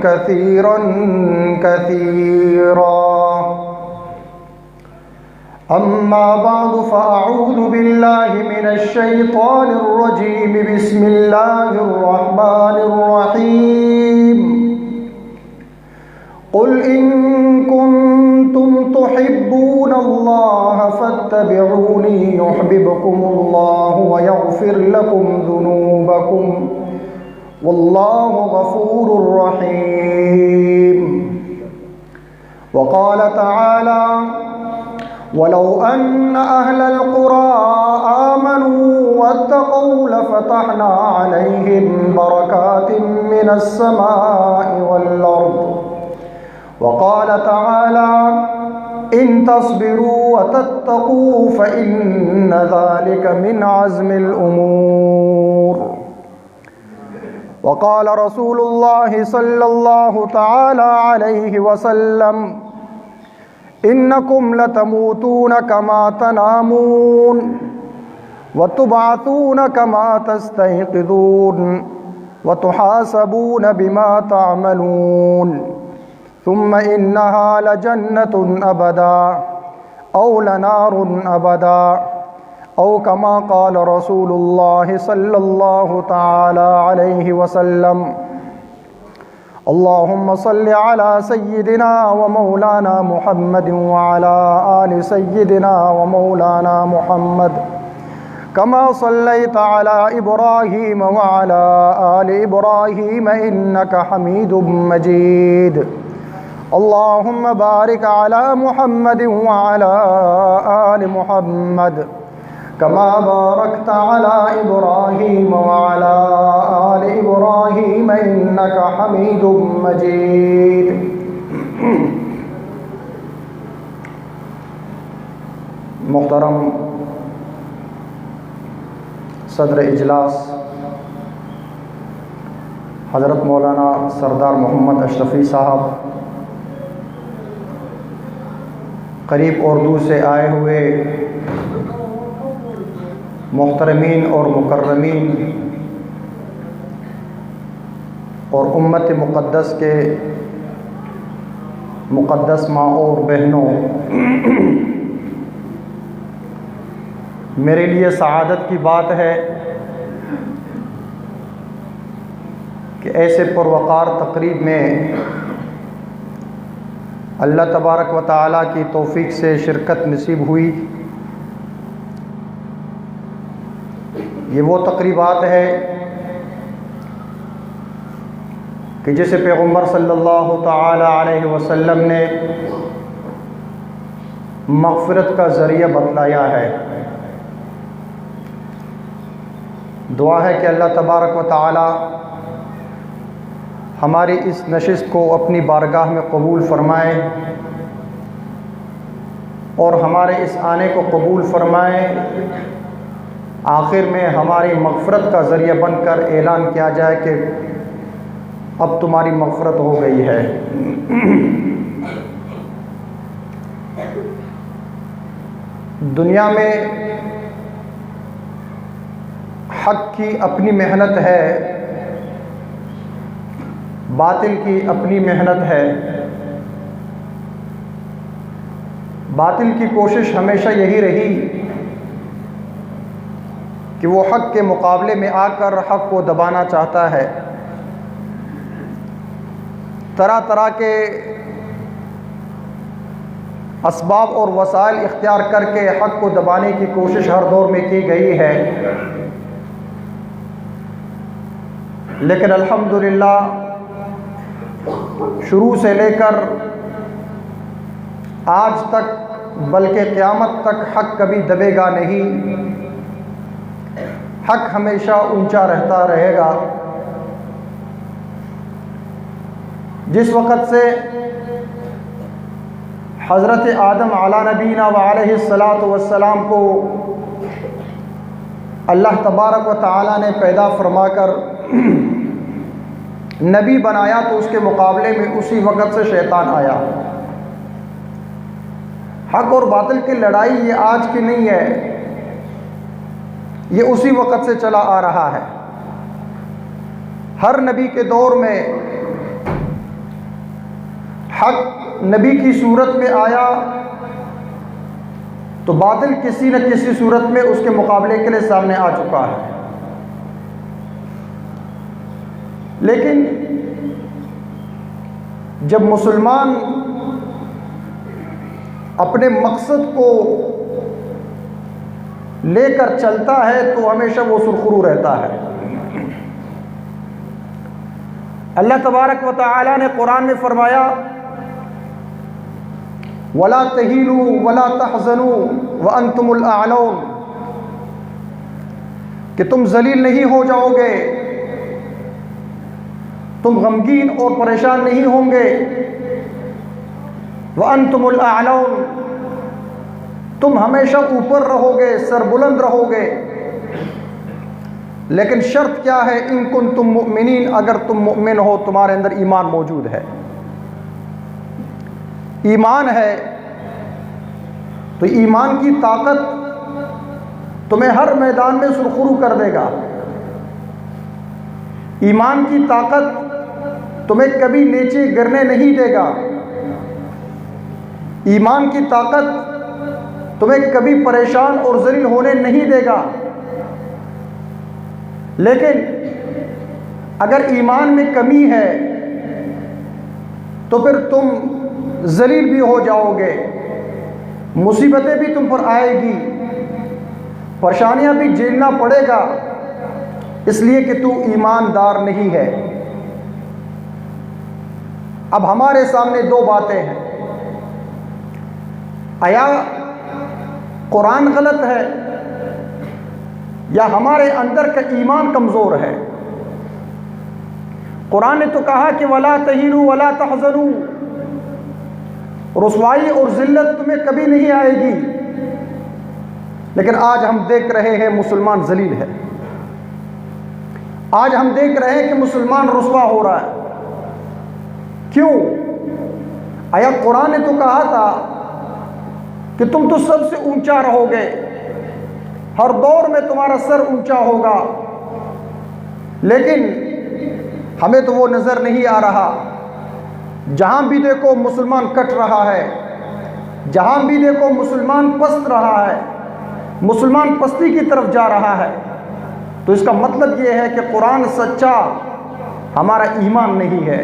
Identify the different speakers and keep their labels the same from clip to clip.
Speaker 1: कसीरन कसीरा। अम्मा बादु फ़अऊज़ु बिल्लाहि मिनश शैतानिर रजीम। बिस्मिल्लाहिर रहमानिर रहीम। क़ुल इन कुन्तुम तुहिब्बूनल्लाह फ़त्तबिऊनी युहब्बिबकुमुल्लाहु व यग़फ़िर लकुम ज़ुनूबकुम वल्लाहु गफ़ूरुर रहीम। वक़ाल तआला वलौ अन्न अहलल क़ुरा आमनू वत्तक़ौ लफ़तहना अलैहिम बरकातिम मिनस समाइ वल अर्द। वक़ाल तआला इन तस्बिरू व तत्तक़ू फ़इन्न ज़ालिक मिन अज़्मिल उमूर। वक़ाल रसूलुल्लाहि सल्लल्लाहु तआला अलैहि वसल्लम इन्नकुम लतमूतून कमा तनामून व तुबअसून कमा तस्तयक़िज़ून व तुहासबून बिमा तअमलून सुम्मा इन्नहा लजन्नतुन अबदा औ लनारुन अबदा औ कमा क़ाल रसूलुल्लाहि सल्लल्लाहु तआला अलैहि वसल्लम। अल्लाहुम्मा सल्लि अला सय्यिदिना व मौलाना मुहम्मद व अला आलि सय्यिदिना व मौलाना मुहम्मद कमा सल्लैता अला इब्राहीम व अला आलि इब्राहीम इन्नका हमीदुम मजीद। अल्लाहुम्मा बारिक अला मुहम्मद व अला आलि मुहम्मद कमा बारकता अला इब्राहीम व अला आलि इब्राहीम इन्नका हमीदुम मजीद। मुहतरम सदर इजलास हज़रत मौलाना सरदार मोहम्मद अशरफ़ी साहब, करीब और दूर से आए हुए मोहतरमीन और मुकर्रमीन और उम्मत मुक़द्दस के मुक़द्दस माँ और बहनों, मेरे लिए सआदत की बात है कि ऐसे पुरवक़ार तक़रीब में अल्लाह तबारक व तआला की तौफ़ीक़ से शिरकत नसीब हुई। ये वो तक़रीबात है कि जिसे पैगम्बर सल्लल्लाहु तआला अलैहि वसल्लम ने मग़फ़िरत का ज़रिया बतलाया है। दुआ है कि अल्लाह तबारक व तआला हमारी इस नशिस्त को अपनी बारगाह में कबूल फ़रमाए और हमारे इस आने को कबूल फ़रमाए। आखिर में हमारी मग़फ़िरत का ज़रिया बनकर ऐलान किया जाए कि अब तुम्हारी मग़फ़िरत हो गई है। दुनिया में हक़ की अपनी मेहनत है, बातिल की अपनी मेहनत है। बातिल की कोशिश हमेशा यही रही कि वो हक़ के मुकाबले में आकर हक़ को दबाना चाहता है। तरह तरह के असबाब और वसाइल इख्तियार करके हक़ को दबाने की कोशिश हर दौर में की गई है, लेकिन अल्हम्दुलिल्लाह शुरू से लेकर आज तक बल्कि क़यामत तक हक़ कभी दबेगा नहीं। हक़ हमेशा ऊंचा रहता रहेगा। जिस वक़्त से हज़रत आदम अला नबीना व अलैहिस्सलातु वस्सलाम को अल्लाह तबारक व तआला ने पैदा फरमाकर नबी बनाया, तो उसके मुकाबले में उसी वक़्त से शैतान आया। हक़ और बातिल की लड़ाई ये आज की नहीं है, ये उसी वक़्त से चला आ रहा है। हर नबी के दौर में हक नबी की सूरत में आया तो बातिल किसी न किसी सूरत में उसके मुकाबले के लिए सामने आ चुका है। लेकिन जब मुसलमान अपने मकसद को लेकर चलता है तो हमेशा वो सुरखरू रहता है। अल्लाह तबारक व तआला ने कुरान में फरमाया, वला तहीनु वला तहज़नु व अंतुमुल आलौन, कि तुम जलील नहीं हो जाओगे, तुम गमगीन और परेशान नहीं होंगे। व अंतुमुल आलौन, तुम हमेशा ऊपर रहोगे, सरबुलंद रहोगे। लेकिन शर्त क्या है? इन कुंतुम मुमिनीन, अगर तुम मुमिन हो, तुम्हारे अंदर ईमान मौजूद है। ईमान है तो ईमान की ताकत तुम्हें हर मैदान में सुरखरू कर देगा। ईमान की ताकत तुम्हें कभी नीचे गिरने नहीं देगा। ईमान की ताकत तुम्हें कभी परेशान और ज़लील होने नहीं देगा। लेकिन अगर ईमान में कमी है तो फिर तुम ज़लील भी हो जाओगे, मुसीबतें भी तुम पर आएगी, परेशानियां भी झेलना पड़ेगा, इसलिए कि तू ईमानदार नहीं है। अब हमारे सामने दो बातें हैं, आया कुरान गलत है या हमारे अंदर का ईमान कमज़ोर है। कुरान ने तो कहा कि वला तहीनु वला तहज़नु, रुसवाई और ज़िल्लत तुम्हें कभी नहीं आएगी। लेकिन आज हम देख रहे हैं मुसलमान ज़लील है। आज हम देख रहे हैं कि मुसलमान रुसवा हो रहा है। क्यों? आया कुरान ने तो कहा था कि तुम तो सबसे ऊंचा रहोगे, हर दौर में तुम्हारा सर ऊंचा होगा। लेकिन हमें तो वो नज़र नहीं आ रहा। जहां भी देखो मुसलमान कट रहा है, जहां भी देखो मुसलमान पस्त रहा है, मुसलमान पस्ती की तरफ जा रहा है। तो इसका मतलब ये है कि कुरान सच्चा, हमारा ईमान नहीं है।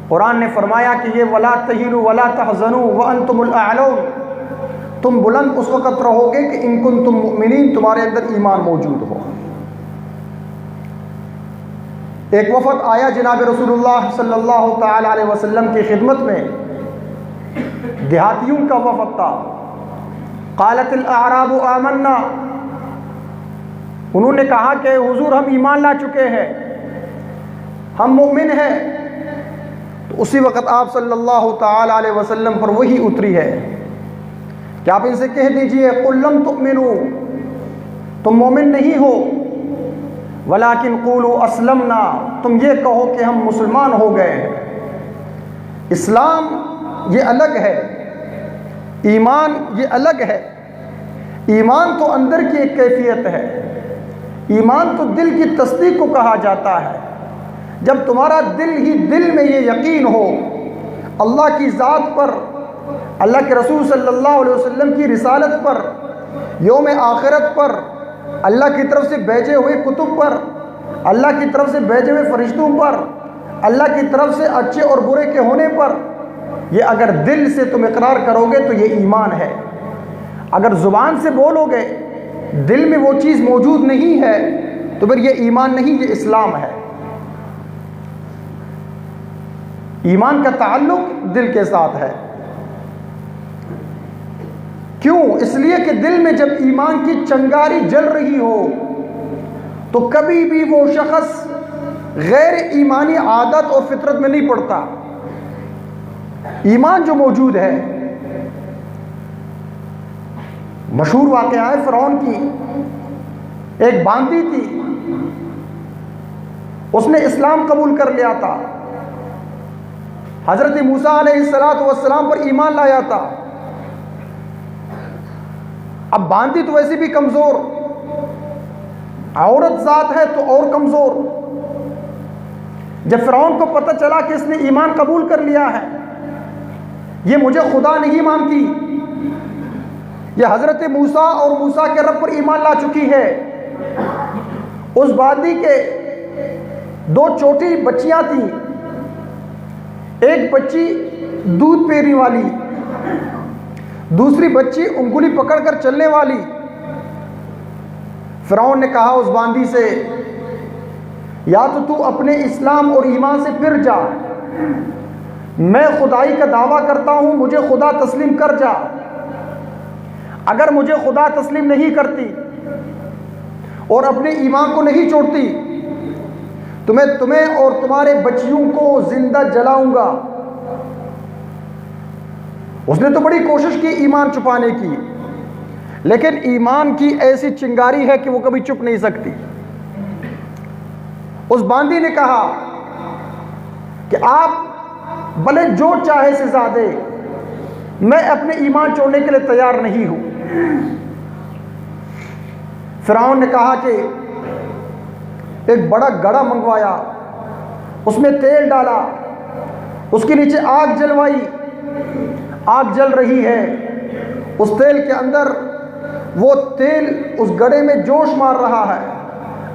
Speaker 1: कुरान ने फरमाया कि ये वला तहीनु वला तहज़नु व अंतुमुल आलौन, तुम बुलंद उस वक़्त रहोगे कि इन कुंतुम मुमिनीन, तुम्हारे अंदर ईमान मौजूद हो। एक वफ़द आया जनाब रसूलुल्लाह सल्लल्लाहु तआला अलैहि वसल्लम की खिदमत में, देहातियों का वफ़द था। क़ालतिल अअराबु आमन्ना, उन्होंने कहा कि हुजूर हम ईमान ला चुके हैं, हम मोमिन हैं। तो उसी वक़्त आप सल्लल्लाहु तआला अलैहि वसल्लम पर वही उतरी है कि आप इनसे कह दीजिए, कुल लम तुमिनू, तुम मोमिन नहीं हो, वलाकिन क़ूलू अस्लमना, तुम ये कहो कि हम मुसलमान हो गए हैं। इस्लाम ये अलग है, ईमान ये अलग है। ईमान तो अंदर की एक कैफियत है। ईमान तो दिल की तस्दीक को कहा जाता है। जब तुम्हारा दिल ही दिल में ये यकीन हो अल्लाह की ज़ात पर, अल्लाह के रसूल सल्लल्लाहु अलैहि वसल्लम की रिसालत पर, यौम आखिरत पर, अल्लाह की तरफ से भेजे हुए कुतुब पर, अल्लाह की तरफ से भेजे हुए फरिश्तों पर, अल्लाह की तरफ से अच्छे और बुरे के होने पर, ये अगर दिल से तुम इकरार करोगे तो ये ईमान है। अगर ज़ुबान से बोलोगे, दिल में वो चीज़ मौजूद नहीं है, तो फिर ये ईमान नहीं, ये इस्लाम है। ईमान का ताल्लुक दिल के साथ है। क्यों? इसलिए कि दिल में जब ईमान की चिंगारी जल रही हो तो कभी भी वो शख्स गैर ईमानी आदत और फितरत में नहीं पड़ता। ईमान जो मौजूद है, मशहूर वाक़या है फ़िरौन की। एक बांदी थी, उसने इस्लाम कबूल कर लिया था, हज़रत मूसा अलैहिस्सलातु वस्सलाम पर ईमान लाया था। अब बांदी तो वैसे भी कमज़ोर, औरत ज़ात है तो और कमज़ोर। जब फ़िरौन को पता चला कि इसने ईमान कबूल कर लिया है ये मुझे खुदा नहीं मानती, ये हज़रत मूसा और मूसा के रब पर ईमान ला चुकी है। उस वादी के 2 छोटी बच्चियां थीं, एक बच्ची दूध पीने वाली, दूसरी बच्ची उंगली पकड़कर चलने वाली। फिरौन ने कहा उस बांदी से, या तो तू अपने इस्लाम और ईमान से फिर जा, मैं खुदाई का दावा करता हूं, मुझे खुदा तस्लीम कर जा। अगर मुझे खुदा तस्लीम नहीं करती और अपने ईमान को नहीं छोड़ती तो मैं तुम्हें और तुम्हारे बच्चियों को जिंदा जलाऊंगा। उसने तो बड़ी कोशिश की ईमान छुपाने की, लेकिन ईमान की ऐसी चिंगारी है कि वो कभी चुप नहीं सकती। उस बांदी ने कहा कि आप भले जो चाहे सजा दे, मैं अपने ईमान छोड़ने के लिए तैयार नहीं हूं। फिरौन ने कहा कि एक बड़ा घड़ा मंगवाया, उसमें तेल डाला, उसके नीचे आग जलवाई, आग जल रही है, उस तेल के अंदर वो तेल उस घड़े में जोश मार रहा है।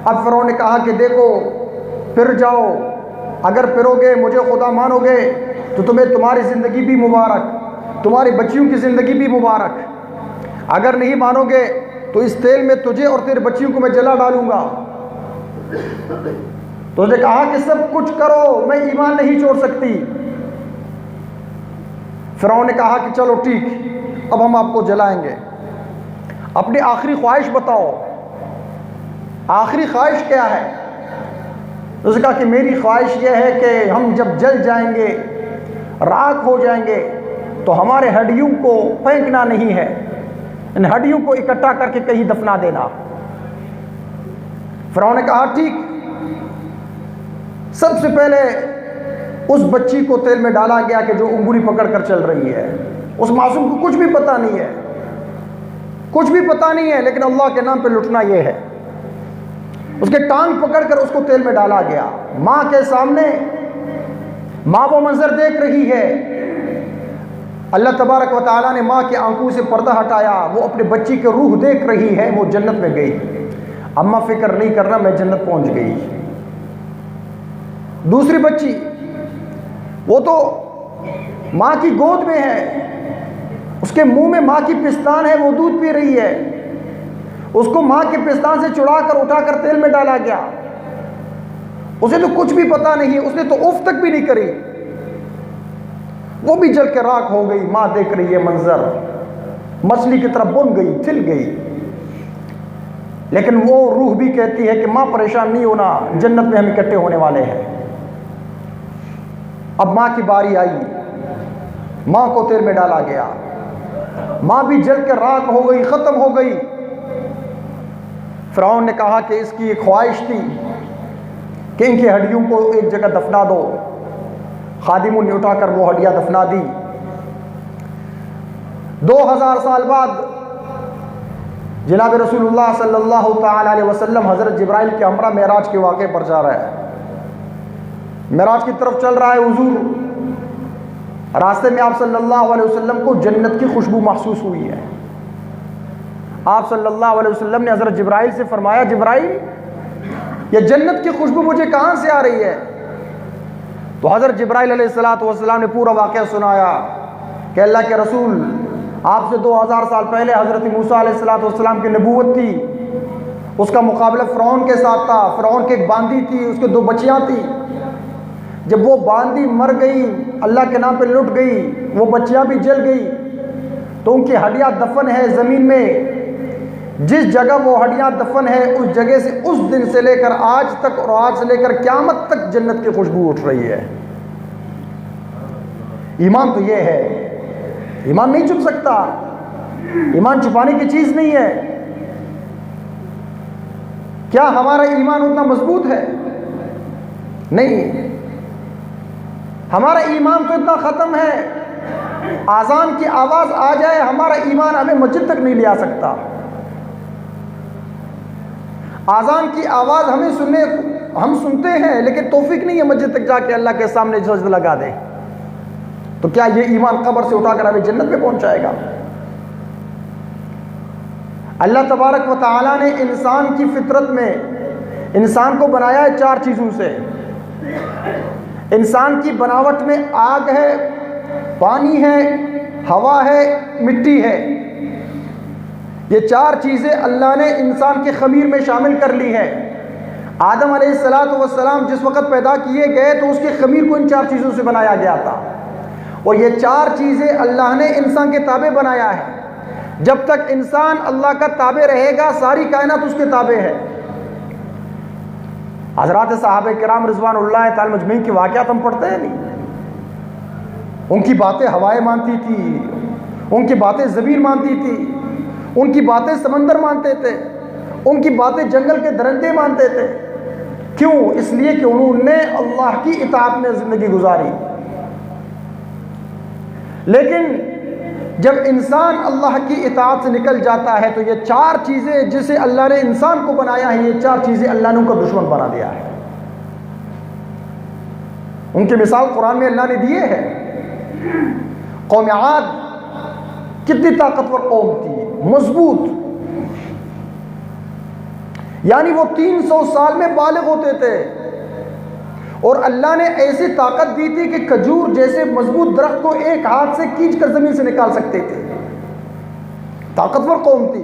Speaker 1: अब फिरौन ने कहा कि देखो फिर जाओ, अगर फिरोगे मुझे खुदा मानोगे तो तुम्हें तुम्हारी ज़िंदगी भी मुबारक, तुम्हारी बच्चियों की ज़िंदगी भी मुबारक। अगर नहीं मानोगे तो इस तेल में तुझे और तेरे बच्चियों को मैं जला डालूंगा। तो उसने कहा कि सब कुछ करो, मैं ईमान नहीं छोड़ सकती। फिरौन ने कहा कि चलो ठीक, अब हम आपको जलाएंगे, अपनी आखिरी ख्वाहिश बताओ, आखिरी ख्वाहिश क्या है? उसने कहा कि मेरी ख्वाहिश यह है कि हम जब जल जाएंगे, राख हो जाएंगे, तो हमारे हड्डियों को फेंकना नहीं है, इन हड्डियों को इकट्ठा करके कहीं दफना देना। फिरौन ने कहा ठीक। सबसे पहले उस बच्ची को तेल में डाला गया कि जो उंगली पकड़कर चल रही है। उस मासूम को कुछ भी पता नहीं है, कुछ भी पता नहीं है, लेकिन अल्लाह के नाम पे लुटना यह है। उसके टांग पकड़कर उसको तेल में डाला गया। माँ के सामने माँ वो मंजर देख रही है। अल्लाह तबारक व तआला ने माँ की आंखों से पर्दा हटाया, वो अपने बच्ची की रूह देख रही है, वो जन्नत में गई। अम्मा फिक्र नहीं करना, मैं जन्नत पहुंच गई। दूसरी बच्ची वो तो माँ की गोद में है, उसके मुंह में माँ की पिस्तान है, वो दूध पी रही है। उसको माँ के पिस्तान से चुड़ाकर उठाकर तेल में डाला गया। उसे तो कुछ भी पता नहीं, उसने तो उफ तक भी नहीं करी, वो भी जल के राख हो गई। माँ देख रही है मंजर, मछली की तरफ बुन गई, थिल गई। लेकिन वो रूह भी कहती है कि माँ परेशान नहीं होना, जन्नत में हम इकट्ठे होने वाले हैं। अब माँ की बारी आई, माँ को तेल में डाला गया, माँ भी जल के राख हो गई, खत्म हो गई। फिरौन ने कहा कि इसकी एक ख्वाहिश थी कि इनकी हड्डियों को एक जगह दफना दो। खादिमों ने उठाकर वो हड्डियां दफना दी। 2000 साल बाद जनाब रसूलुल्लाह सल्लल्लाहु ताला अलैहि वसल्लम हज़रत जिब्राइल के हमरा मेराज के वाक़े पर जा रहा है। मेराज की तरफ चल रहा है हुजूर। रास्ते में आप सल्लल्लाहु अलैहि वसल्लम को जन्नत की खुशबू महसूस हुई है। आप सल्लल्लाहु अलैहि वसल्लम ने हज़रत जिब्राइल से फरमाया, जिब्राइल ये जन्नत की खुशबू मुझे कहाँ से आ रही है? तो हज़रत जिब्राइल अलैहिस्सलातु वस्सलाम ने पूरा वाक़या सुनाया कि अल्लाह के रसूल, आपसे 2000 साल पहले हज़रत मूसा अलैहिस्सलातु वस्सलाम की नबूवत थी, उसका मुकाबला फ़िरौन के साथ था। फ़िरौन की एक बांदी थी, उसके 2 बच्चियाँ थी। जब वो बांदी मर गई, अल्लाह के नाम पे लुट गई, वो बच्चियाँ भी जल गई, तो उनकी हड्डियाँ दफन है ज़मीन में। जिस जगह वो हड्डियाँ दफन है, उस जगह से उस दिन से लेकर आज तक और आज से लेकर क़यामत तक जन्नत की खुशबू उठ रही है। ईमान तो ये है, ईमान नहीं छुप सकता, ईमान छुपाने की चीज़ नहीं है। क्या हमारा ईमान उतना मजबूत है? नहीं, हमारा ईमान तो इतना ख़त्म है, आज़ान की आवाज़ आ जाए, हमारा ईमान हमें मस्जिद तक नहीं ले आ सकता। आज़ान की आवाज़ हम सुनते हैं, लेकिन तौफीक नहीं है मस्जिद तक जाके अल्लाह के सामने सजदा लगा दे। तो क्या ये ईमान कब्र से उठाकर हमें जन्नत में पहुंचाएगा? अल्लाह तबारक व तआला ने इंसान की फितरत में इंसान को बनाया है 4 चीज़ों से। इंसान की बनावट में आग है, पानी है, हवा है, मिट्टी है। ये 4 चीज़ें अल्लाह ने इंसान के खमीर में शामिल कर ली है। आदम अलैहिस्सलातु वस्सलाम जिस वक़्त पैदा किए गए तो उसके खमीर को इन 4 चीज़ों से बनाया गया था, और ये 4 चीज़ें अल्लाह ने इंसान के ताबे बनाया है। जब तक इंसान अल्लाह का ताबे रहेगा, सारी कायनात उसके ताबे है। हज़रात सहाबे किराम रिज़वानुल्लाह तआला मजमईन के वाक़यात हम पढ़ते हैं नहीं। उनकी बातें हवाएं मानती थी, उनकी बातें ज़मीन मानती थी, उनकी बातें समंदर मानते थे, उनकी बातें जंगल के दरिंदे मानते थे। क्यों? इसलिए कि उन्होंने अल्लाह की इताअत में ज़िंदगी गुजारी। लेकिन जब इंसान अल्लाह की इताअत से निकल जाता है तो ये 4 चीज़ें जिसे अल्लाह ने इंसान को बनाया है, ये 4 चीज़ें अल्लाह ने उनका दुश्मन बना दिया है। उनकी मिसाल कुरान में अल्लाह ने दिए है। कौम आद कितनी ताकतवर कौम थी, मजबूत, यानी वो 300 साल में बालिग होते थे, और अल्लाह ने ऐसी ताकत दी थी कि खजूर जैसे मजबूत दरख्त को एक हाथ से खींच कर जमीन से निकाल सकते थे। ताकतवर कौम थी।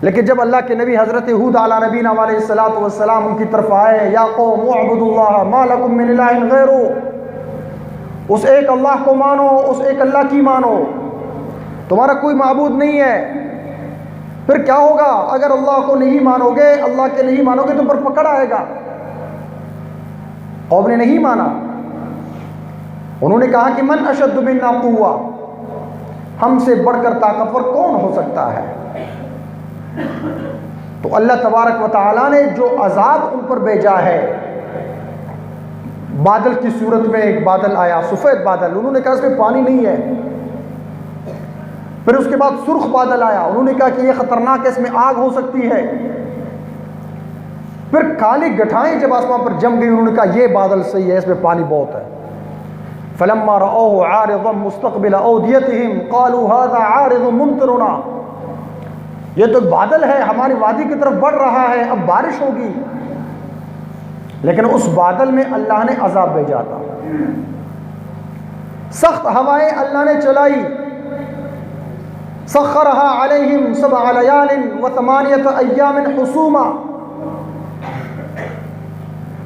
Speaker 1: लेकिन जब अल्लाह के नबी हजरत हूद अला नबीना अलैहिस्सलातु वस्सलाम उनकी तरफ आए, या कौम उअबुदुल्लाह मा लकुम मिन इलाहिन गैरु, उस एक अल्लाह को मानो, उस एक अल्लाह की मानो, तुम्हारा कोई माबूद नहीं है। फिर क्या होगा? अगर अल्लाह को नहीं मानोगे, अल्लाह के नहीं मानोगे, तुम पर पकड़ आएगा। कौम ने नहीं माना। उन्होंने कहा कि मन अशद्दु मिन्ना कुव्वा, हमसे बढ़कर ताकतवर कौन हो सकता है? तो अल्लाह तबारक व तआला ने जो अजाब उन पर भेजा है, बादल की सूरत में एक बादल आया, सफ़ेद बादल, उन्होंने कहा इसमें पानी नहीं है। फिर उसके बाद सुर्ख बादल आया, उन्होंने कहा कि यह खतरनाक है, इसमें आग हो सकती है। फिर काली गठाएं जब आसमान पर जम गई, उन्होंने कहा यह बादल सही है, इसमें पानी बहुत है। फलम्मा रअऊहु आरिज़न मुस्तक़बिल औदियतिहिम क़ालू हाज़ा आरिज़ुन मुमतिरुना, ये तो बादल है, हमारी वादी की तरफ बढ़ रहा है, अब बारिश होगी। लेकिन उस बादल में अल्लाह ने अज़ाब भेजा था। सख्त हवाएं अल्लाह ने चलाई। सख्खरहा अलैहिम सबअ लयालिन व थमानियत अय्यामिन हुसूमा,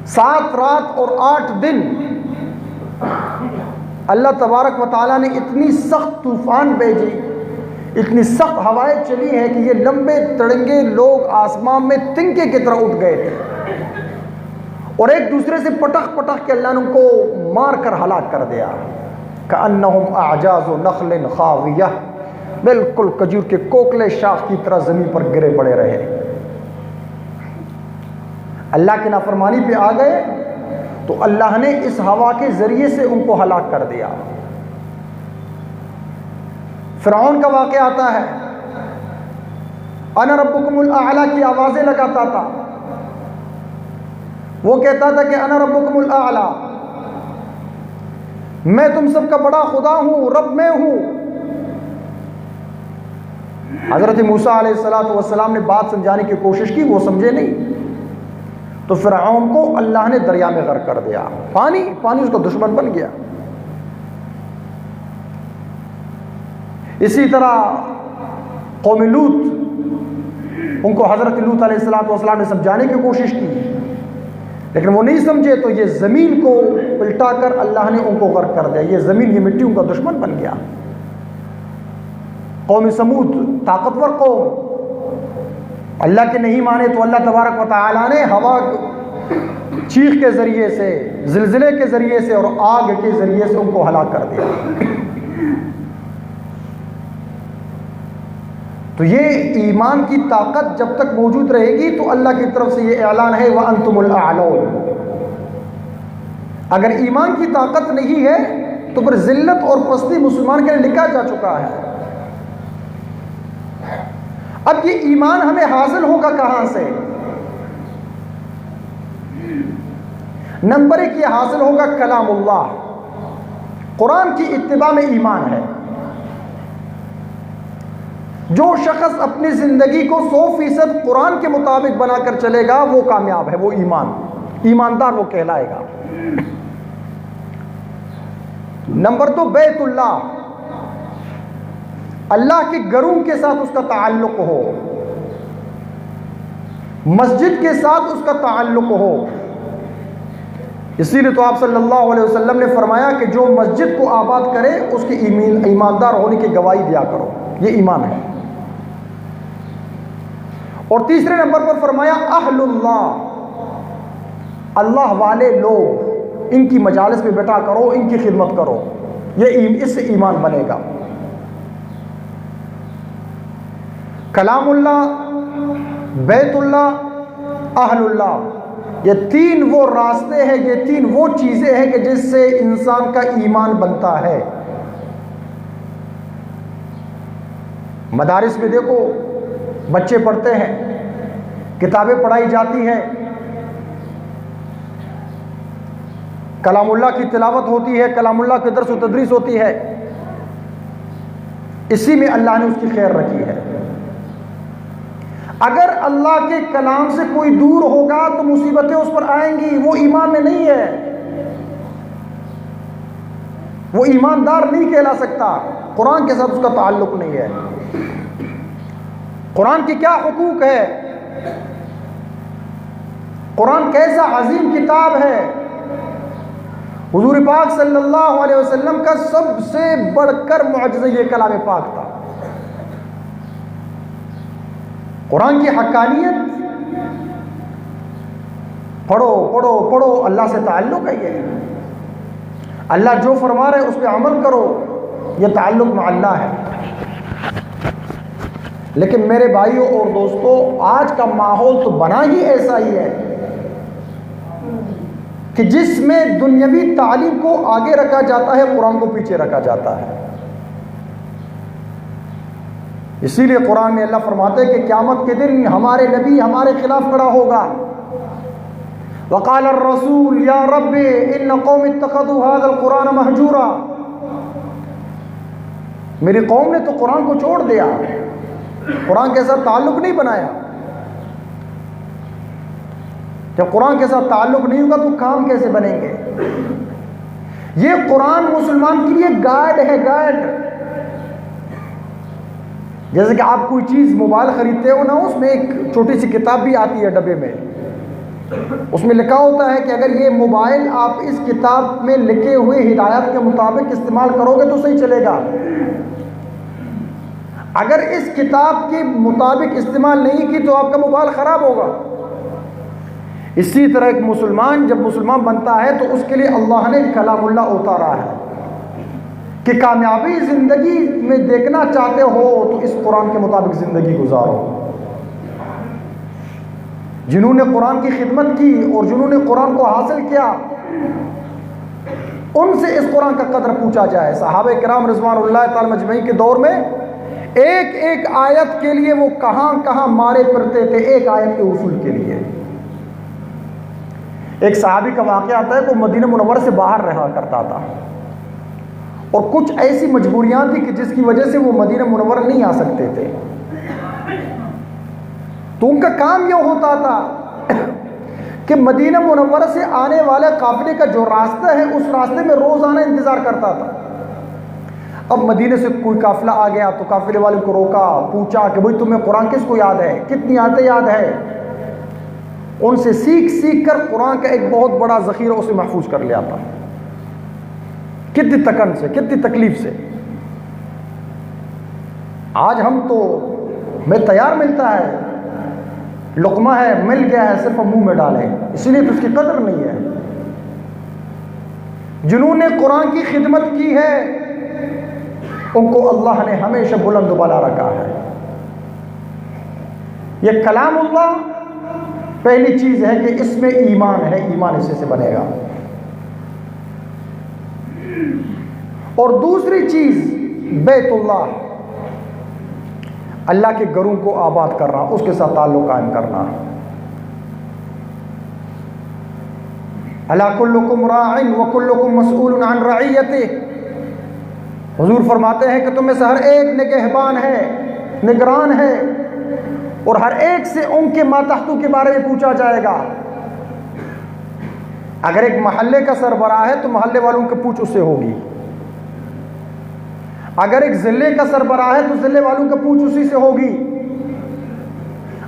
Speaker 1: 7 रात और 8 दिन अल्लाह तबारक व तआला ने इतनी सख्त तूफान भेजी, इतनी सख्त हवाएं चली हैं कि ये लंबे तिरंगे लोग आसमान में तिनके की तरह उठ गए थे, और एक दूसरे से पटक पटक के अल्लाह ने उनको मार कर हलाक कर दिया। कअन्नहुम अअजाज़ु नख़लिन ख़ाविया, बिल्कुल खजूर के कोकले शाख की तरह ज़मीन पर गिरे पड़े रहे। अल्लाह की नाफरमानी पे आ गए तो अल्लाह ने इस हवा के ज़रिए से उनको हलाक कर दिया। फ़िरऔन का वाक़या आता है, अना रब्बुकुमुल आला की आवाज़ें लगाता था। वो कहता था कि अना रब्बुकुमुल आला, मैं तुम सबका बड़ा खुदा हूँ, रब मैं हूँ। हज़रत मूसा अलैहिस्सलातु वस्सलाम ने बात समझाने की कोशिश की, वो समझे नहीं, तो फ़िरऔन को अल्लाह ने दरिया में गर्क कर दिया। पानी उसका दुश्मन बन गया। इसी तरह कौम लूत, उनको हज़रत लूत अलैहिस्सलातु वस्सलाम ने समझाने की कोशिश की, लेकिन वो नहीं समझे, तो ये ज़मीन को उल्टा कर अल्लाह ने उनको गर्क कर दिया। ये ज़मीन, ये मिट्टी उनका दुश्मन बन गया। कौम समूद, ताकतवर कौम, अल्लाह के नहीं माने तो अल्लाह तबारक व तआला ने हवा चीख के ज़रिए से, ज़िलज़िले के ज़रिए से और आग के ज़रिए से उनको हलाक कर दिया। तो ये ईमान की ताकत जब तक मौजूद रहेगी तो अल्लाह की तरफ से ये ऐलान है, व अंतुमुल आलौन। अगर ईमान की ताकत नहीं है तो फिर ज़िल्लत और पस्ती मुसलमान के लिए लिखा जा चुका है। अब ये ईमान हमें हासिल होगा कहां से? नंबर 1 ये हासिल होगा कलामुल्लाह, कुरान की इत्तिबा में ईमान है। जो शख्स अपनी ज़िंदगी को 100% कुरान के मुताबिक बनाकर चलेगा वो कामयाब है, वो ईमानदार वो कहलाएगा। नंबर 2, बैतुल्लाह, अल्लाह के घरों के साथ उसका ताल्लुक हो, मस्जिद के साथ उसका ताल्लुक हो। इसीलिए तो आप सल्लल्लाहु अलैहि वसल्लम ने फरमाया कि जो मस्जिद को आबाद करे उसकी ईमानदार होने की गवाही दिया करो, ये ईमान है। और तीसरे नंबर पर फरमाया अहलुल्लाह, अल्लाह वाले लोग, इनकी मजालिस में बैठा करो, इनकी खिदमत करो, ये इससे ईमान बनेगा। कलामुल्लाह, बैतुल्लाह, अहलुल्लाह, ये तीन वो रास्ते हैं, ये तीन वो चीज़ें हैं कि जिससे इंसान का ईमान बनता है। मदारिस में देखो, बच्चे पढ़ते हैं, किताबें पढ़ाई जाती हैं, कलामुल्लाह की तिलावत होती है, कलामुल्लाह की दर्स व तदरीस होती है। इसी में अल्लाह ने उसकी खैर रखी है। अगर अल्लाह के कलाम से कोई दूर होगा तो मुसीबतें उस पर आएंगी, वो ईमान में नहीं है, वो ईमानदार नहीं कहला सकता, कुरान के साथ उसका ताल्लुक नहीं है। कुरान की क्या हुकूक है, कुरान कैसा अजीम किताब है। हुजूर पाक सल्लल्लाहु अलैहि वसल्लम का सबसे बढ़कर मुअज्जिज़ा ये कलाम पाक था। कुरान की हक्कानियत, पढ़ो पढ़ो पढ़ो, अल्लाह से ताल्लुक है। ये अल्लाह जो फरमा रहे उस पर अमल करो, ये ताल्लुक में अल्लाह है। लेकिन मेरे भाइयों और दोस्तों, आज का माहौल तो बना ही ऐसा ही है कि जिसमें दुनियावी तालीम को आगे रखा जाता है, कुरान को पीछे रखा जाता है। इसीलिए कुरान में अल्लाह फरमाते हैं कि क़यामत के दिन हमारे नबी हमारे खिलाफ खड़ा होगा। वक़ाल अर्रसूल या रब्बी इन्न कौमी इत्तख़ज़ू हाज़ल कुरान महजूरा, मेरी कौम ने तो कुरान को छोड़ दिया, कुरान के साथ ताल्लुक नहीं बनाया। जब कुरान के साथ ताल्लुक नहीं होगा तो काम कैसे बनेंगे। ये कुरान मुसलमान के लिए गाइड है, गाइड। जैसे कि आप कोई चीज़ मोबाइल ख़रीदते हो ना, उसमें एक छोटी सी किताब भी आती है डब्बे में, उसमें लिखा होता है कि अगर ये मोबाइल आप इस किताब में लिखे हुए हिदायत के मुताबिक इस्तेमाल करोगे तो सही चलेगा, अगर इस किताब के मुताबिक इस्तेमाल नहीं की तो आपका मोबाइल ख़राब होगा। इसी तरह एक मुसलमान जब मुसलमान बनता है तो उसके लिए अल्लाह ने कलामुल्लाह उतारा है कि कामयाबी ज़िंदगी में देखना चाहते हो तो इस कुरान के मुताबिक ज़िंदगी गुजारो। जिन्होंने कुरान की खिदमत की और जिन्होंने कुरान को हासिल किया, उनसे इस कुरान का कदर पूछा जाए। सहाबे किराम रिज़वानुल्लाह तआला मजमईन के दौर में एक एक आयत के लिए वो कहाँ कहाँ मारे फिरते थे, एक आयत के उसूल के लिए। एक सहाबी का वाक़या आता है, वो मदीना मुनव्वरा से बाहर रहा करता था और कुछ ऐसी मजबूरियां थी कि जिसकी वजह से वो मदीना मुनव्वरा नहीं आ सकते थे। तो उनका काम यह होता था कि मदीना मुनव्वरा से आने वाले काफिले का जो रास्ता है उस रास्ते में रोज़ाना इंतज़ार करता था। अब मदीने से कोई काफिला आ गया तो काफिले वाले को रोका, पूछा कि भाई तुम्हें कुरान किसको याद है, कितनी आयतें याद है। उनसे सीख सीख कर कुरान का एक बहुत बड़ा ज़ख़ीरा उसे महफूज कर लिया था। कितनी तकन से, कितनी तकलीफ से। आज हम तो में तैयार मिलता है, लुक़मा है, मिल गया है, सिर्फ मुंह में डालें, इसलिए तो उसकी कदर नहीं है। जिन्होंने कुरान की खिदमत की है उनको अल्लाह ने हमेशा बुलंद बाला रखा है। ये कलामुल्लाह पहली चीज़ है कि इसमें ईमान है, ईमान इसी से बनेगा। और दूसरी चीज़ बैतुल्लाह, अल्लाह के घरों को आबाद करना, उसके साथ ताल्लुक़ कायम करना। अला कुल्लुकुम राइन व कुल्लुकुम मसऊलुन अन रइयतिही, हुजूर फरमाते हैं कि तुम में से हर एक निगहबान है, निगरान है, और हर एक से उनके मातहतों के बारे में पूछा जाएगा। अगर एक मोहल्ले का सरबराह है तो मोहल्ले वालों की पूछ उससे होगी। अगर एक जिले का सरबराह है तो जिले वालों की पूछ उसी से होगी।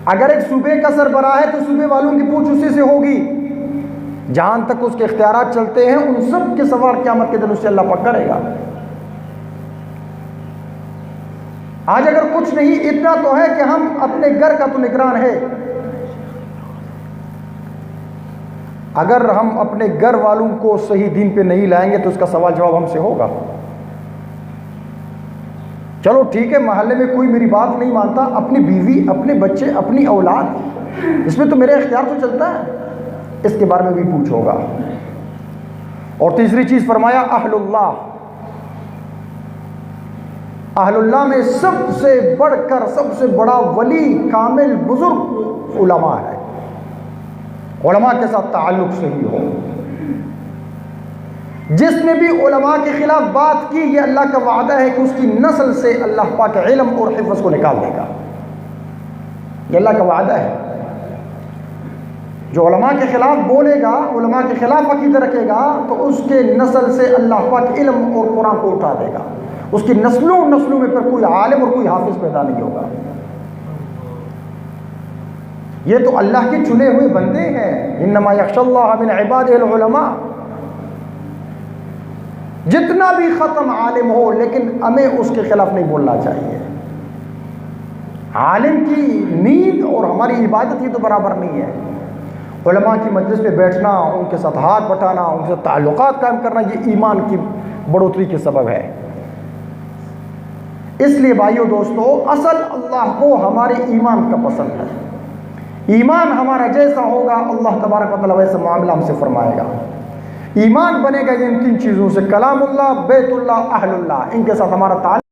Speaker 1: अगर एक सूबे का सरबराह है तो सूबे वालों की पूछ उसी से होगी। जहां तक उसके इख्तियारात चलते हैं उन सब के सवाल क़यामत के दिन उससे अल्लाह पाक करेगा। आज अगर कुछ नहीं, इतना तो है कि हम अपने घर का तो निगरान है। अगर हम अपने घर वालों को सही दीन पे नहीं लाएंगे तो उसका सवाल जवाब हमसे होगा। चलो ठीक है, मोहल्ले में कोई मेरी बात नहीं मानता, अपनी बीवी, अपने बच्चे, अपनी औलाद, इसमें तो मेरा इख्तियार तो चलता है, इसके बारे में भी पूछ होगा। और तीसरी चीज फरमाया अहलुल्लाह। अहलुल्लाह में सबसे बढ़कर सबसे बड़ा वली, कामिल, बुजुर्ग उलमा है। उलमा के साथ ताल्लुक सही हो। जिसने भी उलमा के खिलाफ बात की, ये अल्लाह का वादा है कि उसकी नस्ल से अल्लाह पाक इल्म और हिफ्ज़ को निकाल देगा। ये अल्लाह का वादा है। जो उलमा के खिलाफ बोलेगा, उलमा के खिलाफ अकीदा रखेगा, तो उसके नस्ल से अल्लाह पाक इल्म और कुरान को उठा देगा। उसकी नस्लों नस्लों में फिर कोई आलिम और कोई हाफिज पैदा नहीं होगा। ये तो अल्लाह के चुने हुए बंदे हैं। इन्नमा यख्शल्लाह मिन इबादिहिल उलमा। जितना भी ख़त्म आलिम हो, लेकिन हमें उसके खिलाफ नहीं बोलना चाहिए। आलिम की नींद और हमारी इबादत ही तो बराबर नहीं है। उलमा की मजलिस में बैठना, उनके साथ हाथ बटाना, उनके साथ ताल्लुकात कायम करना, ये ईमान की बढ़ोतरी के सबब है। इसलिए भाइयों दोस्तों, असल अल्लाह को हमारे ईमान का पसंद है। ईमान हमारा जैसा होगा, अल्लाह तबारक व तआला वैसा मामला हमसे फरमाएगा। ईमान बनेगा इन तीन चीज़ों से, कलामुल्लाह, बैतुल्लाह, अहलुल्लाह, इनके साथ हमारा ताल्लुक